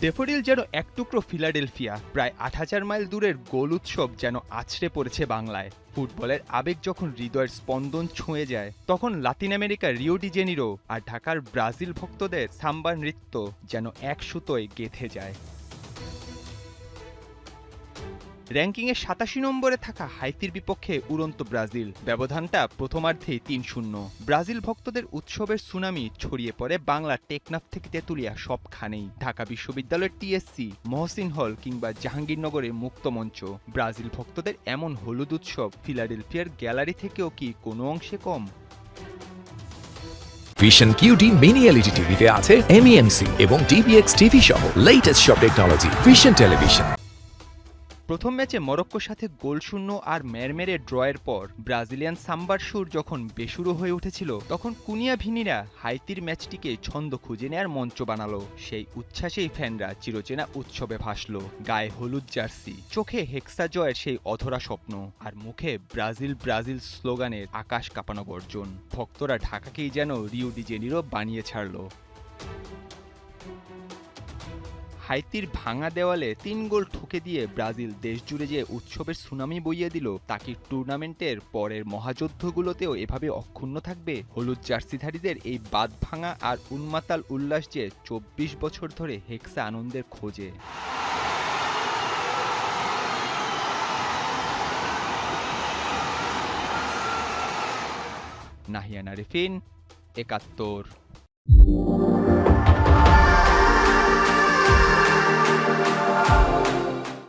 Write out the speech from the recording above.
Daffodil যেন এক টুকরো ফিলাডেলফিয়া, প্রায় ৮,০০০ মাইল দূরের গোল উৎসব যেন আছড়ে পড়েছে বাংলায়। ফুটবলের আবেগ যখন হৃদয়ের স্পন্দন ছুঁয়ে যায়, তখন লাতিন আমেরিকার রিও ডি জেনিরো আর ঢাকার ব্রাজিল ভক্তদের সাম্বা নৃত্য যেন এক সুতোয় গেঁথে যায়। র্যাঙ্কিংয়ে ৮৭ নম্বরে থাকা হাইতির বিপক্ষে উড়ন্ত ব্রাজিল, ব্যবধানটা প্রথমার্ধেই ৩-০। ব্রাজিল ভক্তদের উৎসবের সুনামি ছড়িয়ে পড়ে বাংলার টেকনাফ থেকে তেঁতুলিয়া সবখানেই। ঢাকা বিশ্ববিদ্যালয়ের টিএসসি, মহসিন হল কিংবা জাহাঙ্গীরনগরের মুক্তমঞ্চ। ব্রাজিল ভক্তদের এমন হলুদ উৎসব ফিলাডেলফিয়ার গ্যালারি থেকেও কি কোনো অংশে কম? ভিশন কিউটি মিনি এলইডি টিভিতে আছে এমইএমসি এবং ডিবিএক্স টিভি সহ লেটেস্ট সব টেকনোলজি। Vision television. প্রথম ম্যাচে মরক্কোর সাথে গোলশূন্য আর মেরমেরে ড্রয়ের পর ব্রাজিলিয়ান সাম্বার সুর যখন বেসুরো হয়ে উঠেছিল, তখন কুনিয়া ভিনিরা হাইতির ম্যাচটিকে ছন্দ খুঁজে নেয়ার মঞ্চ বানালো। সেই উচ্ছ্বাসেই ফ্যানরা চিরচেনা উৎসবে ভাসল। গায়ে হলুদ জার্সি, চোখে হেক্সা জয়ের সেই অধরা স্বপ্ন, আর মুখে ব্রাজিল ব্রাজিল স্লোগানের আকাশ কাঁপানো গর্জন। ভক্তরা ঢাকাকেই যেন রিও ডি জেনিরো বানিয়ে ছাড়ল। হাইতির ভাঙা দেওয়ালে ৩ গোল ঠুকে দিয়ে ব্রাজিল দেশজুড়ে যে উৎসবের সুনামি বইয়ে দিল, তা কি টুর্নামেন্টের পরের মহাযুদ্ধগুলোতেও এভাবে অক্ষুণ্ণ থাকবে? হলুদ জার্সিধারীদের এই বাঁধ ভাঙা আর উন্মাতাল উল্লাস যে ২৪ বছর ধরে হেক্সা আনন্দের খোঁজে। নাহিয়ান আরেফিন, ৭১।